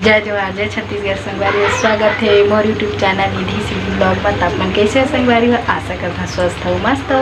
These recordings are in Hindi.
जय जोहार जय छत्तीसगढ़ संगवारी स्वागत है मोर यूट्यूब चैनल निधि सिद्धि ब्लॉग में। तब मन कैसे संगवारी हो, आशा करता स्वस्थ हो मस्त हो।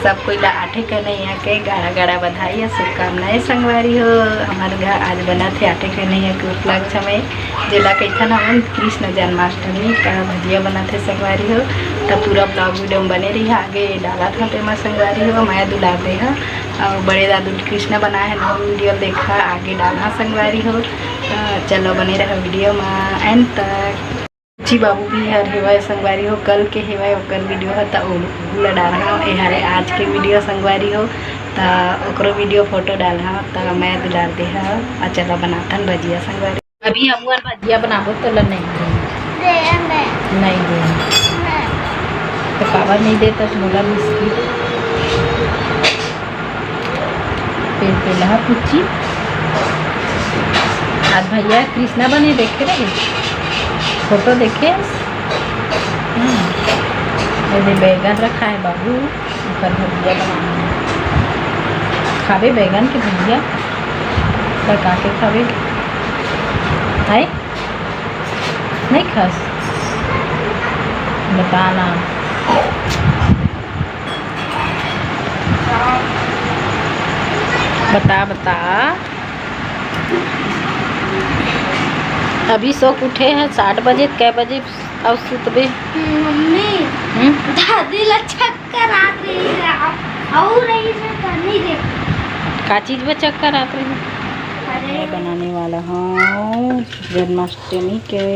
सब कोई ला आठे कन्हैया के गाढ़ा गाढ़ा बधाई है शुभकामनाएं संगवारी हो। हमारे घर आज बना थे आठे कन्हैया के उपलक्ष्य में जिला कैथन हम कृष्ण जन्माष्टमी का भजिया बना थे संगवारी हो। तब पूरा ब्लॉग वीडियो में बने रही आगे डाला था पेमा संगवारी हो। मैं दुला दे है और बड़े दादू कृष्ण बना है नौ वीडियो देखा आगे डालना संगवारी हो। चलो बने रहा वीडियो में एंड तक। जी बाबू भी हर हेवा संगवारी हो, कल के हेवा ओकर वीडियो है तो डाल हरे आज के वीडियो संगवारी हो तो वीडियो फोटो डाल तो मैं दुलार दे और चलो बनाथन भजिया संगवारी। अभी हम भजिया बनाबो तो नहीं दे तो पावर नहीं दे तो मोला बिस्किट पेड़ पे लहा पूछी। आज भैया कृष्णा बने देखे रहे फोटो देखे। यदि बैगन रखा है बाबू ऊपर भजिया बनाना खावे बैगन के भजिया पका के खावे है नहीं खास बताना। बता अभी सो उठे हैं 7 बजे कै बजे और सुतबे मम्मी दादी ला चक्कर आ रही है और रही से करनी दे का चीज में चक्कर आ रही है। मैं बनाने वाला हूँ जन्माष्टमी के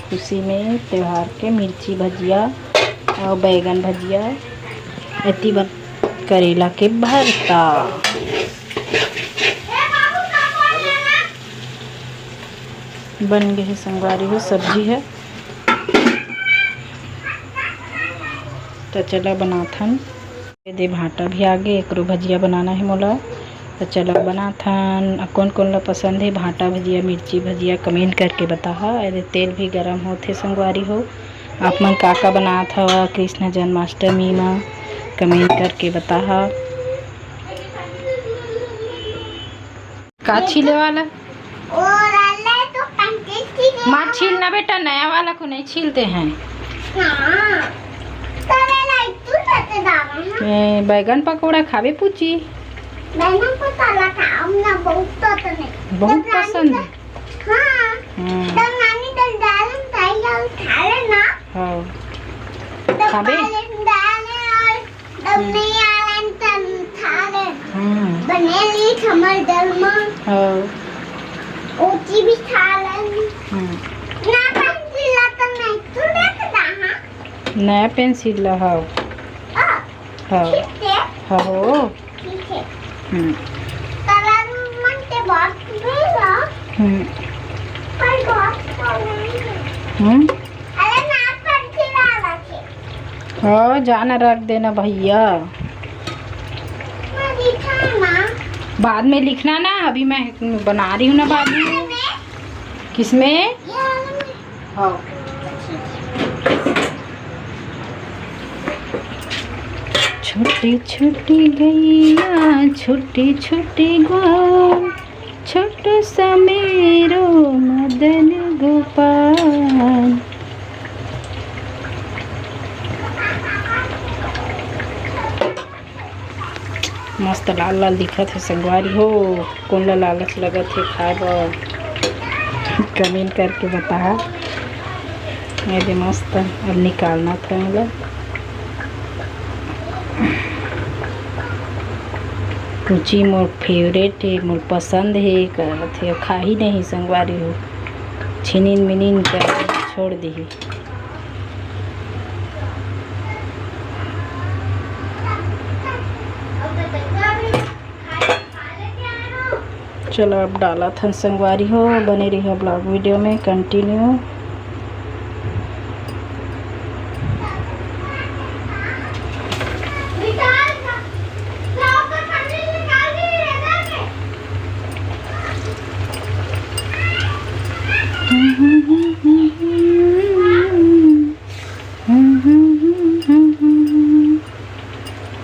खुशी में त्योहार के मिर्ची भजिया और बैगन भजिया इतनी करेला के भरता। बन गए है संगवारी हो सब्जी है तो चलो बनाथन। दे भाटा भी आगे एक भजिया बनाना है मोला तो चलो बनाथन। कौन कौन ला पसंद है भाटा भजिया मिर्ची भजिया कमेंट करके बता। तेल भी गरम होते संगवारी हो। आप मन का बनात हवा कृष्ण जन्माष्टमी में कमेंट करके बता। का छीले वाला माँ छीलना बेटा, नया वाला को नहीं छीलते हैं। बैगन पकौड़ा खावे पूछी बहुत पसंद है। खावे भी खा नया पेंसिल लहाओ जाना रख देना भैया, बाद में लिखना ना। अभी मैं बना रही हूँ ना बाद में। किसमें हाँ छोटी छोटी गैया छोटी छोटी गो छोटो सा मेरो मदन गोपाल। मस्त लाल लाल दिखत है संगवारी हो। कौन ला लालच लगत है खाए कमेंट करके बता। मेरे मस्त अब निकालना था मतलब रुचि मोर फेवरेट है मोर पसंद है करत है खा ही नहीं संगवारी हो। छिनिन मिनिन कर छोड़ दी। चलो अब डाला था संगवारी हो। बने रही है ब्लॉग वीडियो में कंटिन्यू।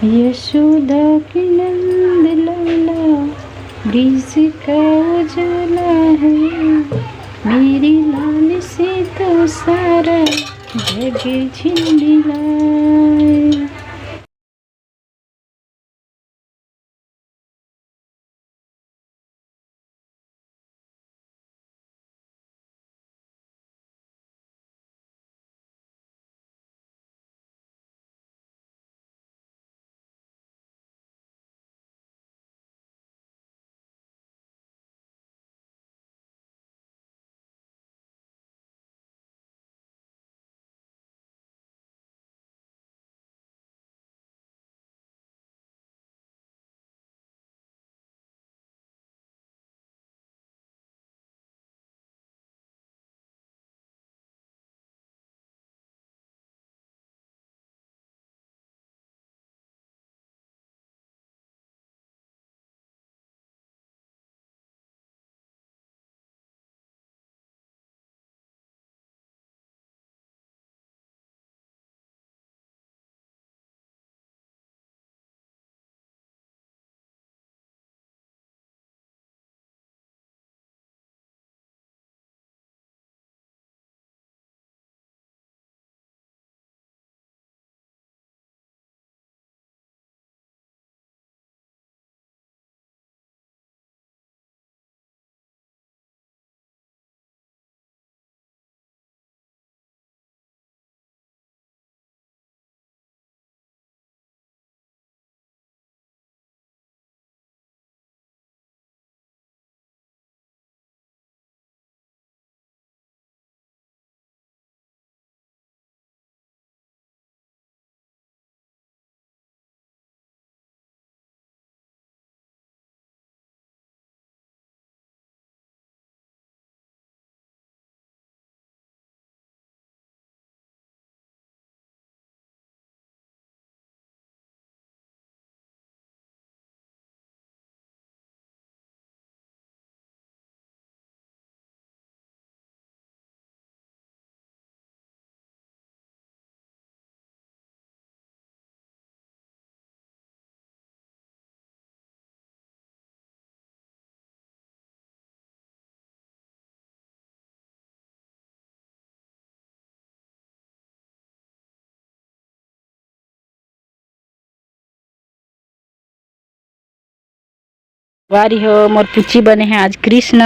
यशोदा की नंद लाला बीस का उजाला है। मेरी लाल से तो सारा जग झिलमिलाए। संगवारी हो मोर पुची बने हैं आज कृष्ण।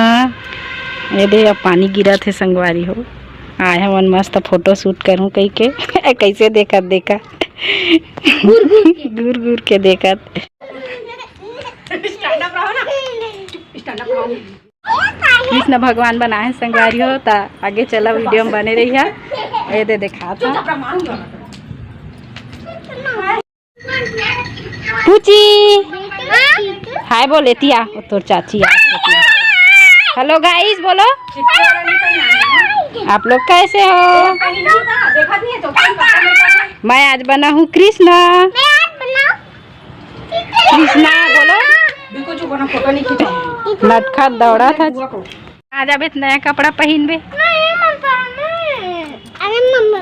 ये दे अब पानी गिरा थे संगवारी हो। आए हैं मन मस्त फोटो शूट करूँ कही के कैसे देखत घूर घूर के देखत। कृष्ण भगवान बनाए हैं संगवारी हो। ता आगे चला वीडियो में बने रही है। ये दे देखा था पुची हाय बोल एतिया तोर चाची आ। हेलो गाइस बोलो आप लोग कैसे हो। मैं आज बना हूँ कृष्णा। कृष्णा बोलो नटखट दौड़ा था। आज अब नया कपड़ा पहन बे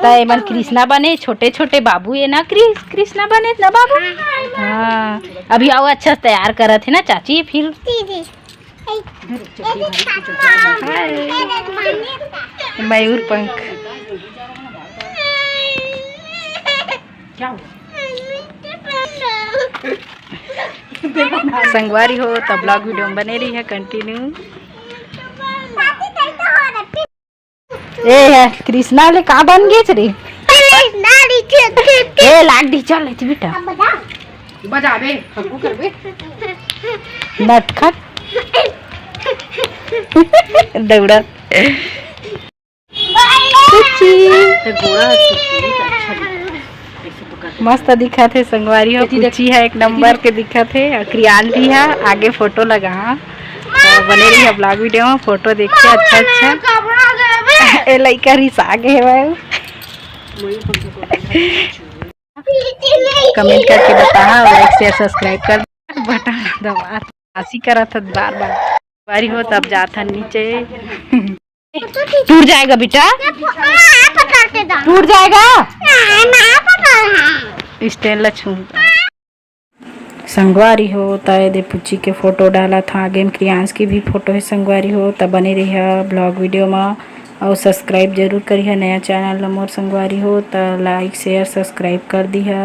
तय मन कृष्णा बने। छोटे छोटे बाबू ये ना कृष्णा बने ना बाबू। हाँ अभी आओ अच्छा से तैयार करा थे ना चाची। फिर मयूर पंख संगवारी हो तब ब्लॉग वीडियो में बने रही है कंटिन्यू। ए कृष्णा ले कहाँ बन गए रे। ए लाग दी चल लेती बेटा बजा बे हमको कर बे नटखट दौड़ा मस्त दिखा थे संगवारी हो। पुची है एक नंबर के दिखा थे। क्रियान भी है आगे फोटो लगा। तो बने रही है ब्लॉग वीडियो में फोटो देखिए अच्छा अच्छा। ए लइका रिसा गए भाई। कमेंट करके बताना लाइक शेयर सब्सक्राइब कर बटन दबा। हंसी करा था बार बार बारी हो तब जाता नीचे। टूट जाएगा बेटा टूट जाएगा। स्टैंड ला छूंगा। संगवारी हो त दे पुच्ची के फोटो डाला था आगे में क्रियांश की भी फोटो है संगवारी हो त बने रही ब्लॉग वीडियो में और सब्सक्राइब जरूर करिए नया चैनल मोर संगवारी हो त लाइक शेयर सब्सक्राइब कर दिहा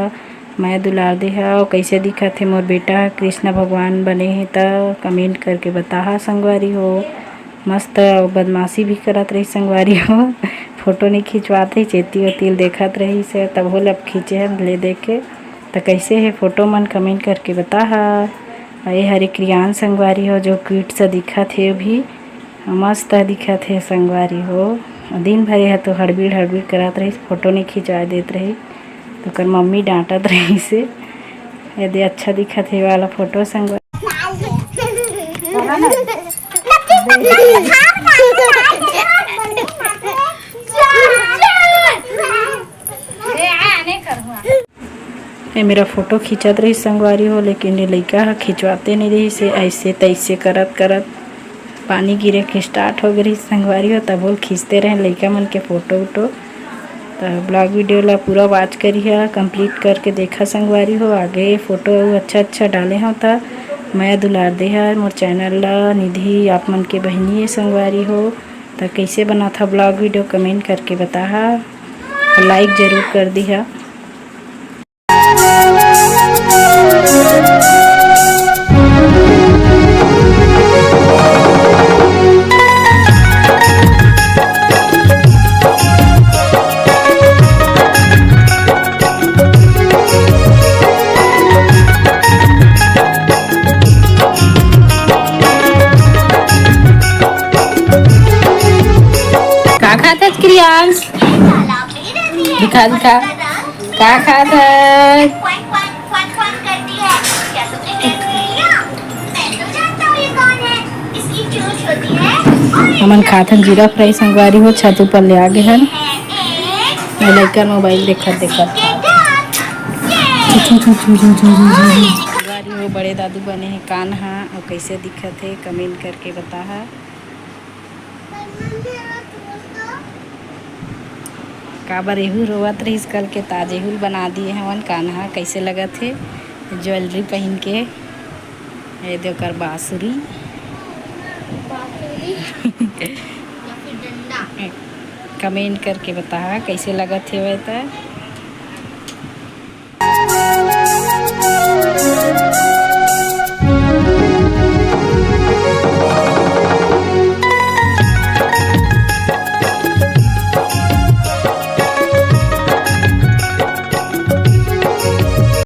मैं दुलार देहा। और कैसे दिखत है मोर बेटा कृष्ण भगवान बने हैं त कमेंट करके बताहा संगवारी हो। मस्त और बदमाशी भी करत रही संगवारी हो फोटो नहीं खिंचवाते चेती वतील देखत रही से तब हो अब खींचे हैं ले देख के तो कैसे है फोटो मन कमेंट करके बताहा। ये हरे क्रियान संगवारी हो जो क्यूट सा दिखत है भी मस्त दिखत है संगवारी हो। दिन भर है तो हड़बीड़ हड़बीड़ करत रही फोटो नहीं खिंचा देत रही तो कर मम्मी डांटत रही से यदि अच्छा दिखत है वाला फोटो संगवारी ये मेरा फोटो खींचत रही संगवारी हो लेकिन ये लड़का खिंचवाते नहीं रही से ऐसे तैसे करत करत पानी गिरे के स्टार्ट हो गई संगवारी हो तब बोल खींचते रहे लड़का मन के फोटो वोटो। तो ब्लॉग वीडियो ला पूरा वॉच करिए कंप्लीट करके देखा संगवारी हो आगे फोटो अच्छा अच्छा डाले हो तो मैं दुलार दे है मोर चैनल ला निधि आप मन के बहनी है संगवारी हो। तो कैसे बना था ब्लॉग वीडियो कमेंट करके बताहा लाइक ज़रूर कर दिया। क्रियांश दिखा दिखा क्या खात है हमन खाथन जीरा फ्राई संगवारी हो छत ऊपर ले आ गए हैं लड़का मोबाइल देखत देखत संगवारी हो बड़े दादू बने हैं कान्हा और कैसे दिखत है कमेंट करके बताहा। काबर एहू रोवत रहीस कल के ताजेहुल बना दिए हवन कान्हा कैसे लगत है ज्वेलरी पहन के ये देकर बांसुरी कमेंट करके बता कैसे लगत है वह तो।